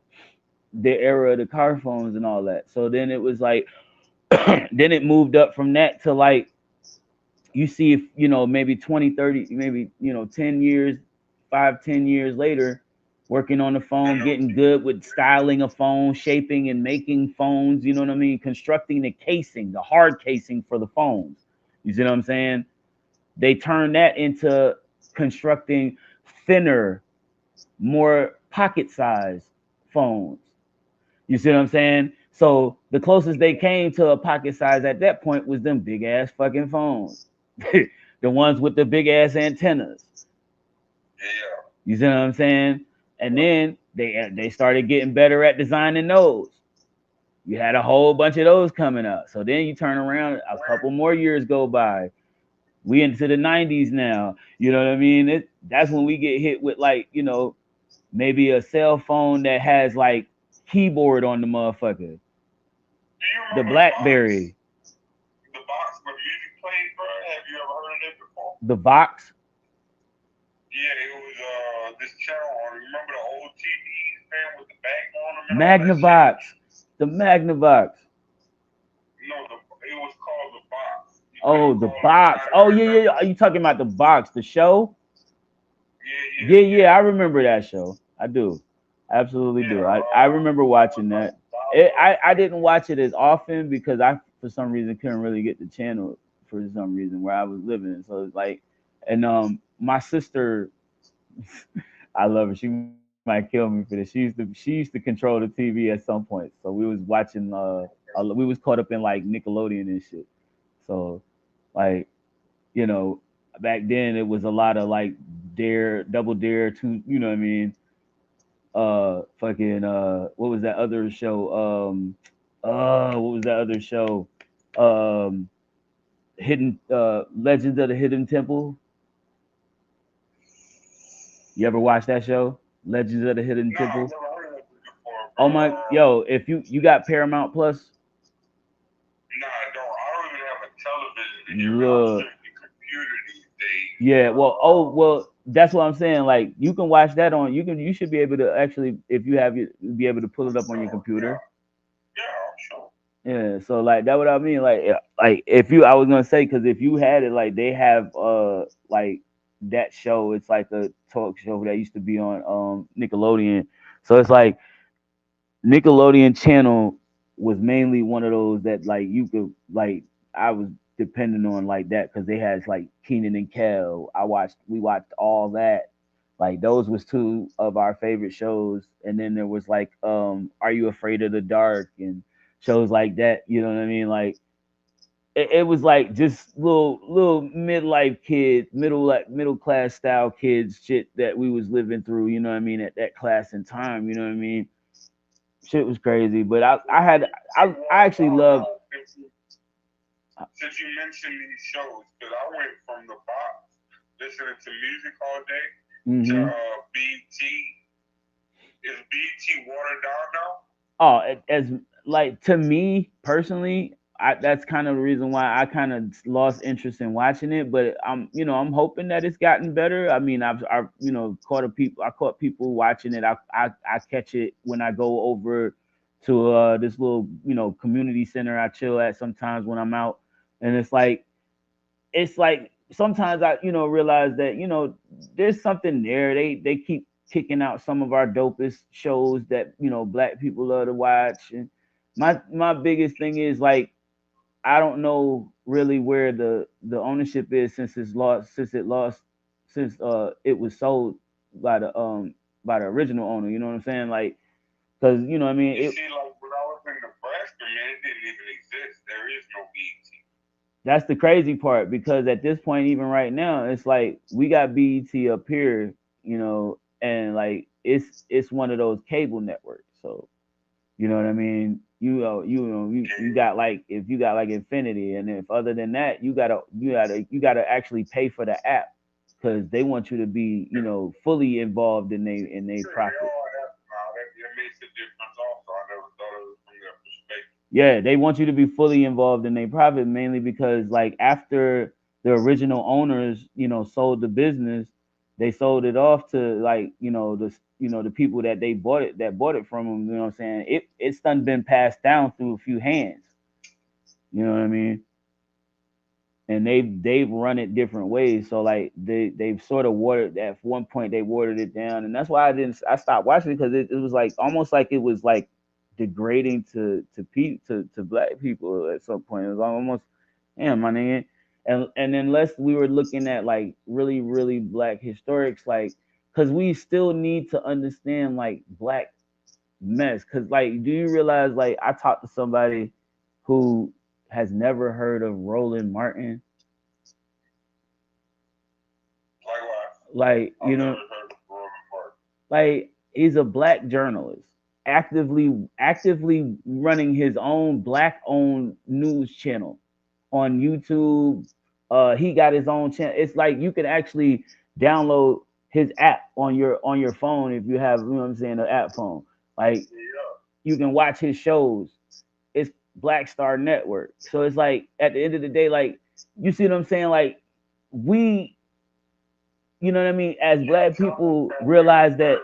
the era of the car phones and all that. So then it was like then it moved up from that to like you see if maybe 20, 30, maybe 10 years, 5, 10 years later, working on the phone, getting good with styling a phone, shaping and making phones, you know what I mean, constructing the casing, the hard casing for the phones. You see what I'm saying? They turn that into constructing thinner, more pocket size phones. You see what I'm saying? So the closest they came to a pocket size at that point was them big ass fucking phones. The ones with the big ass antennas.
Yeah.
You see what I'm saying? And then they started getting better at designing those. You had a whole bunch of those coming up. So then you turn around, a couple more years go by. We into the 90s now. You know what I mean? That's when we get hit with like, maybe a cell phone that has like keyboard on the motherfucker.
Do you
The
remember
BlackBerry.
the box where music played, bro? Have you ever heard of it before?
The Vox.
Yeah, it was this channel on. Remember the old TVs, man, with the back on them and all that shit?
Magnavox. The Magnavox.
No, it was called the box. You
Oh,
couldn't
the
call it
box.
Atari
Oh,
or
yeah.
nothing.
Are you talking about the box, the show?
Yeah.
Yeah. I remember that show. I do. I absolutely do. I remember watching that. I didn't watch it as often because I, for some reason, couldn't really get the channel for some reason where I was living. So it's like, and my sister, I love her. She might kill me for this. She used to control the TV at some point. So we was watching. We was caught up in like Nickelodeon and shit. So, like, you know, back then it was a lot of like Dare, Double Dare, two. You know what I mean? Fucking what was that other show? What was that other show? Um, Hidden Legends of the Hidden Temple. You ever watch that show? Legends of the Hidden
No, I've
Temple.
never heard of it before,
Oh
bro.
my, yo, if you got Paramount Plus,
Nah, I don't. I don't even have a television in here, man. I'm
look,
strictly computer these days.
yeah, well, that's what I'm saying. Like you can watch that on. You should be able to actually, if you have it, be able to pull it up on your computer.
Yeah, I'm sure.
Yeah, so like that what I mean. Like like if you, I was gonna say, because if you had it, like they have like that show. It's like a talk show that used to be on Nickelodeon. So it's like Nickelodeon channel was mainly one of those that like you could like I was depending on like that because they had like Keenan and Kel. We watched all that. Like those was two of our favorite shows. And then there was like Are You Afraid of the Dark and shows like that, you know what I mean? Like it was like just little midlife kids, middle class style kids shit that we was living through, you know what I mean, at that class and time, you know what I mean? Shit was crazy, but I actually love.
Since you mentioned these shows, because I went from the box listening to music all day to BT. Is BT watered down now?
Oh, as like to me personally, that's kind of the reason why I kind of lost interest in watching it. But I'm hoping that it's gotten better. I mean, I've I caught people watching it. I catch it when I go over to this little community center I chill at sometimes when I'm out, and it's like sometimes I realize that there's something there. They keep kicking out some of our dopest shows that black people love to watch. And my biggest thing is like I don't know really where the ownership is since it was sold by the original owner. You know what I'm saying? Like because I mean
You see, like when I was in Nebraska, man, it didn't even exist. There is no BT.
that's the crazy part because at this point, even right now, it's like we got BET up here, and like it's one of those cable networks. So you know what I mean? You got like if you got like Infinity, and if other than that, you gotta actually pay for the app because they want you to be fully involved in they
Sure,
profit.
they all have now. That makes a difference also. I never thought of it from that perspective.
Yeah, they want you to be fully involved in their profit mainly because like after the original owners, sold the business, they sold it off to like, the people that bought it from them, you know what I'm saying? It's done been passed down through a few hands. You know what I mean? and they've run it different ways. So like they've sort of watered, at one point they watered it down, and that's why I stopped watching, because it was like almost like it was like degrading to black people at some point. It was almost, damn, my nigga. And unless we were looking at like really black historics, like, because we still need to understand like black mess. Because like, do you realize, like, I talked to somebody who has never heard of Roland Martin. Like, you know, like, he's a black journalist, actively running his own black owned news channel on YouTube. He got his own channel. It's like you can actually download his app on your phone if you have, you know what I'm saying, an app phone. Like, you can watch his shows. It's Black Star Network. So it's like, at the end of the day, like, you see what I'm saying? Like, we, you know what I mean, as black people realize that.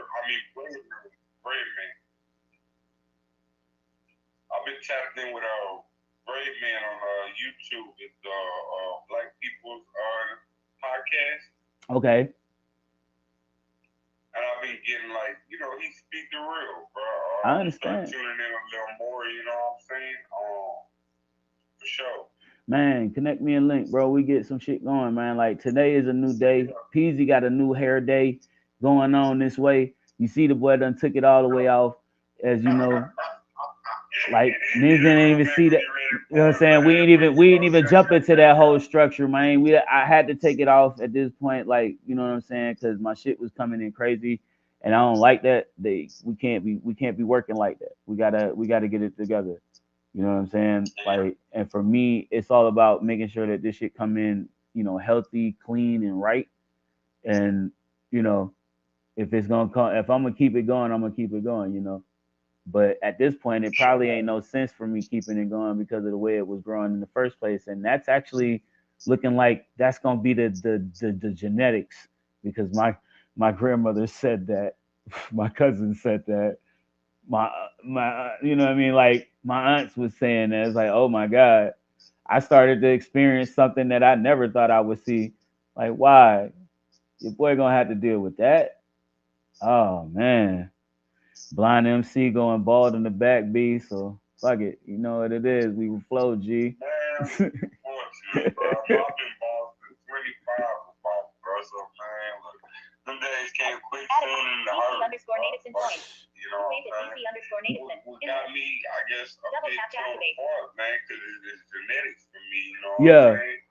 I've been tapped in with Brave Man on YouTube. It's Black People's podcast.
Okay.
And I've been getting, like, you know, he speak the real, bro.
I understand.
Tuning in a little more, you know what I'm saying? For sure.
Man, connect me and link, bro. We get some shit going, man. Like, today is a new day. Peasy got a new hair day going on this way. You see the boy done took it all the way off, as you know. Like, niggas didn't even see that. You know what I'm saying? We ain't even jump into that whole structure, man. I had to take it off at this point, like, you know what I'm saying, because my shit was coming in crazy, and I don't like that. We can't be working like that. We gotta get it together. You know what I'm saying? Like, and for me, it's all about making sure that this shit come in, you know, healthy, clean, and right. And, you know, if I'm gonna keep it going, I'm gonna keep it going, you know. But at this point, it probably ain't no sense for me keeping it going because of the way it was growing in the first place. And that's actually looking like that's gonna be the genetics, because my grandmother said that, my cousin said that, my you know what I mean, like, my aunts was saying that. It's like, oh my God, I started to experience something that I never thought I would see. Like, why? Your boy gonna have to deal with that. Oh man. Blind MC going bald in the back, B. So fuck it. You know what it is. We will flow, G.
Man, I've been bald since 25 bro. So, man, look, them days came quick soon in the heart.
_Nathan point.
You know what I'm saying? What got me, I guess, a bit too apart, man, because it's genetics for me, you know what I'm saying?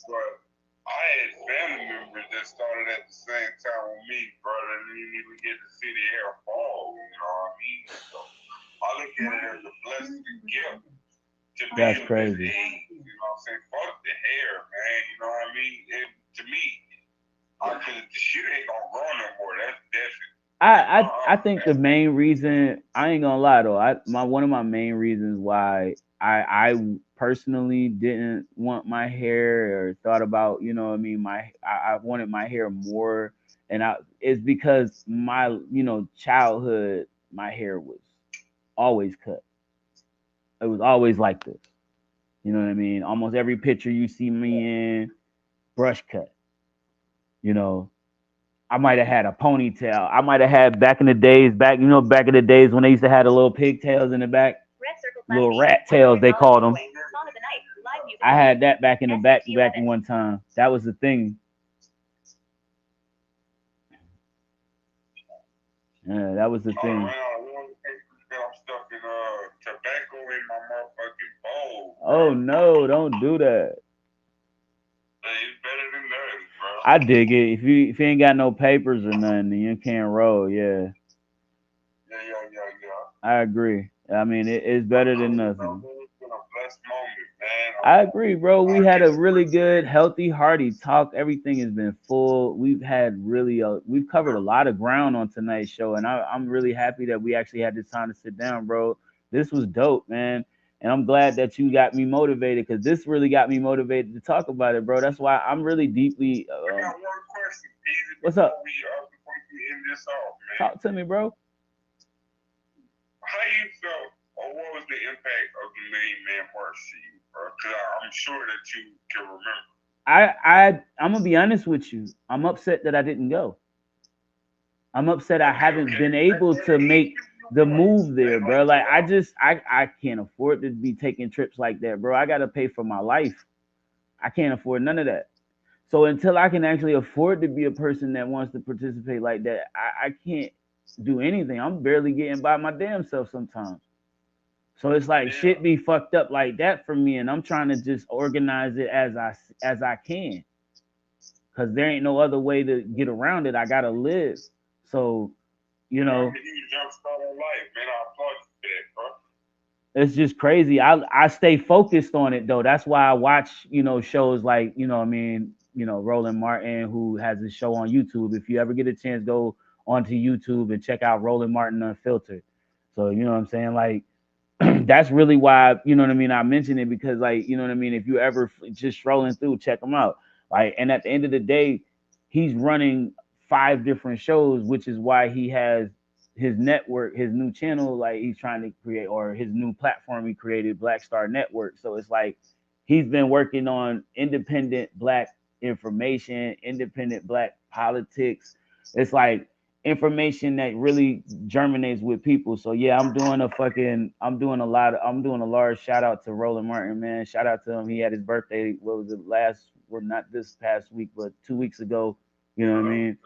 But I had family members that started at the same time with me, brother, and didn't even get to see the hair fall, you know what I mean? So I look at it as a blessing to gift to be
That's
in
crazy.
this age, you know what I'm saying? Fuck the hair, man, you know what I mean? To me, because the shit ain't gonna grow no more, that's definite.
I think the main reason, I ain't gonna lie though, one of my main reasons why I personally didn't want my hair, or thought about, you know what I mean, I wanted my hair more, and is because my, you know, childhood, my hair was always cut. It was always like this. You know what I mean? Almost every picture you see me in, brush cut. You know, I might have had a ponytail. I might have had back in the days when they used to have the little pigtails in the back, little rat tails they called them. I had that back in the back in one time. That was the thing. Yeah, that was the thing. Oh no, don't do that. I dig it. If you ain't got no papers or nothing, then you can't roll. Yeah. I agree. I mean, it's better than nothing. I agree, bro. We had a really good, healthy, hearty talk. Everything has been full. We've covered a lot of ground on tonight's show, and I'm really happy that we actually had this time to sit down, bro. This was dope, man. And I'm glad that you got me motivated, because this really got me motivated to talk about it, bro. That's why I'm really deeply.
I got one question, Peasy.
What's up?
Before we end this off, man.
Talk to me, bro.
How you felt, or what was the impact of the Million Man March to you, bro? Because I'm sure that you can remember.
I'm gonna be honest with you. I'm upset that I didn't go. I'm upset I haven't been able to make the move there, bro. Like I can't afford to be taking trips like that, bro. I gotta pay for my life. I can't afford none of that. So until I can actually afford to be a person that wants to participate like that, I can't do anything. I'm barely getting by my damn self sometimes. So it's like shit be fucked up like that for me, and I'm trying to just organize it as I can, cause there ain't no other way to get around it. I gotta live. So you know,
You jumpstart on life, man. I applaud you for that, bro.
it's just crazy. I stay focused on it though. That's why I watch, shows like, I mean, Roland Martin, who has a show on YouTube. If you ever get a chance, go onto YouTube and check out Roland Martin Unfiltered. So, you know what I'm saying? Like, that's really why, you know what I mean? I mention it because, like, you know what I mean? If you ever just strolling through, check him out. Like, and at the end of the day, he's running 5 different shows, which is why he has his network, his new channel, like he's trying to create, or his new platform he created, Black Star Network. So it's like he's been working on independent Black information, independent Black politics. It's like information that really germinates with people. So yeah, I'm doing a large shout out to Roland Martin, man. Shout out to him. He had his birthday, what was it, not this past week, but 2 weeks ago. You know what I mean?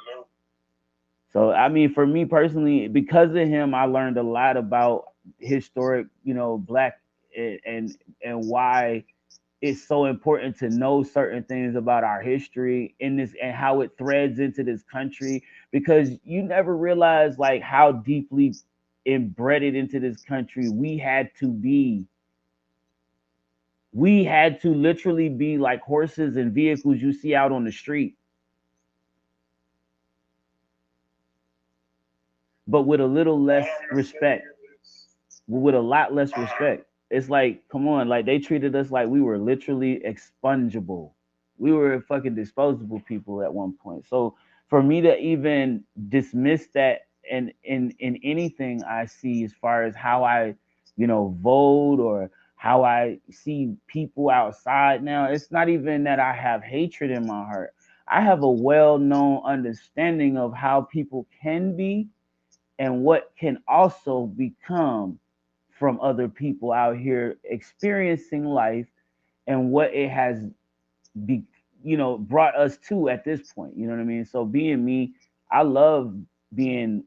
So I mean, for me personally, because of him, I learned a lot about historic, Black, and why it's so important to know certain things about our history in this and how it threads into this country, because you never realize like how deeply embedded into this country we had to be. We had to literally be like horses and vehicles you see out on the street, but with a little less respect, with a lot less respect. It's like, come on, like they treated us like we were literally expungible. We were fucking disposable people at one point. So for me to even dismiss that in anything I see, as far as how I, vote, or how I see people outside now, it's not even that I have hatred in my heart. I have a well-known understanding of how people can be and what can also become from other people out here experiencing life, and what it has be brought us to at this point. You know what I mean? So being me, I love being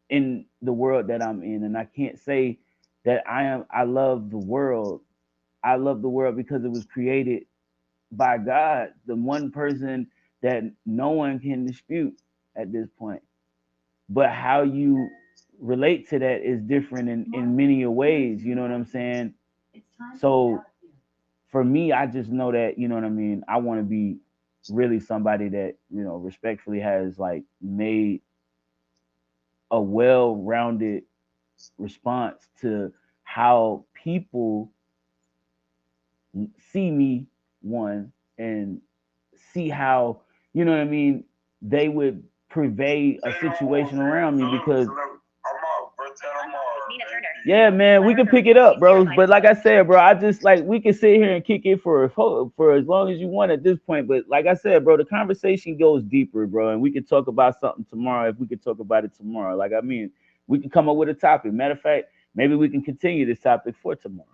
in the world that I'm in, and I can't say that I love the world. I love the world because it was created by God, the one person that no one can dispute at this point. But how you relate to that is different in many ways. You know what I'm saying? So for me, I just know that, you know what I mean, I want to be really somebody that, respectfully has like made a well-rounded response to how people see me, one, and see how, you know what I mean, they would pervade a situation around me. Because yeah, man, we can pick it up, bro. But like I said, bro, I just like we can sit here and kick it for as long as you want at this point. But like I said, bro, the conversation goes deeper, bro, and we can talk about something tomorrow if we could talk about it tomorrow. Like, I mean, we can come up with a topic. Matter of fact, maybe we can continue this topic for tomorrow.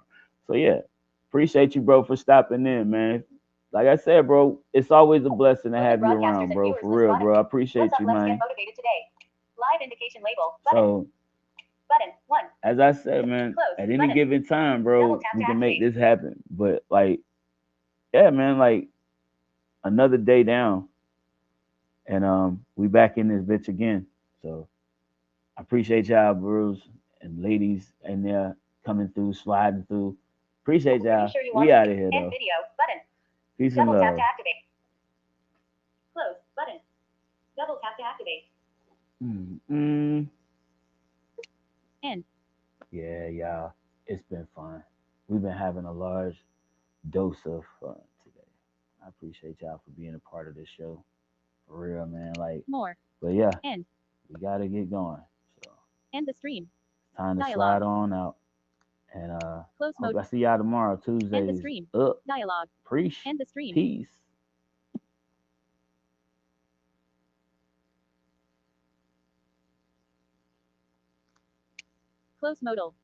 So yeah, appreciate you, bro, for stopping in, man. Like I said, bro, it's always a blessing to have you around, bro. For real, bro. I appreciate you, man.
Live indication label.
So
Button 1.
As I said, man, at any given time, bro, we can make this happen. But like, yeah, man, like another day down, and we back in this bitch again. So I appreciate y'all, bros and ladies, and they're coming through, sliding through. Appreciate y'all. We out of here though.
Video button.
Peace and
Double tap
love.
to activate. Close button. Double tap to activate. End.
Yeah, y'all. It's been fun. We've been having a large dose of fun today. I appreciate y'all for being a part of this show. For real, man. Like
More.
But yeah,
End.
we gotta get going. So
End the stream.
time to
Dialogue.
slide on out. And
Close
hope
mode.
I see y'all tomorrow, Tuesday.
End the stream.
Up.
Dialogue.
Preach.
End the stream.
Peace.
Close modal.